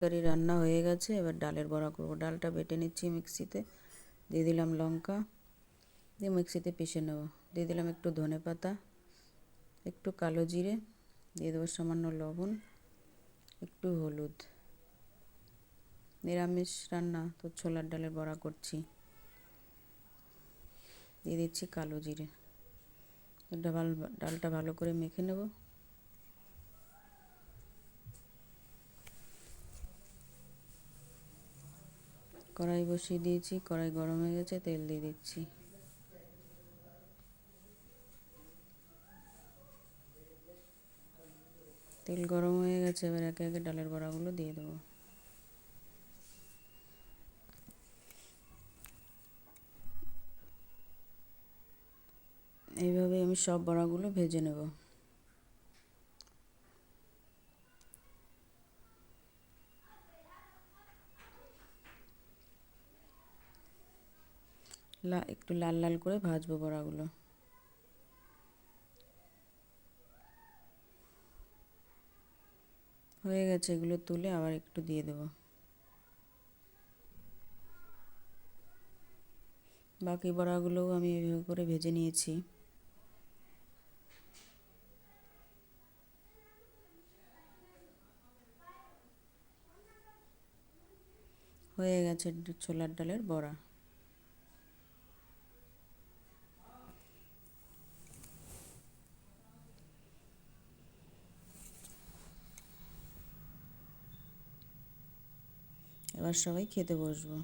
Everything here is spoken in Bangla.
তরকারি রান্না হয়ে গেছে, এবার ডালের বড়া করব। ডালটা বেটে নিচ্ছি মিক্সিতে, দিয়ে দিলাম লঙ্কা, দিয়ে মিক্সিতে পিষে নেব। দিয়ে দিলাম একটু ধনেপাতা, একটু কালো জিরে, দিয়ে দেবো সামান্য লবণ, একটু হলুদ। নিরামিষ রান্না তো ছোলার ডালের বড়া করছি। দিয়ে দিচ্ছি কালো জিরে। ডালটা ভালো করে মেখে নেব। কড়াই বসিয়ে দিয়েছি, কড়াই গরম হয়ে গেছে, তেল দিয়ে দিচ্ছি। তেল গরম হয়ে গেছে, এবার একে একে ডালের বড়াগুলো দিয়ে দেবো। এইভাবে আমি সব বড়াগুলো ভেজে নেব। একটু লাল লাল করে ভাজবো বড়াগুলো। হয়ে গেছে, এগুলো তুলে আবার একটু দিয়ে দেবো। বাকি বড়াগুলোও আমি এভাবে করে ভেজে নিয়েছি। হয়ে গেছে ছোলার ডালের বড়া। এবার সবাই খেতে বসবো।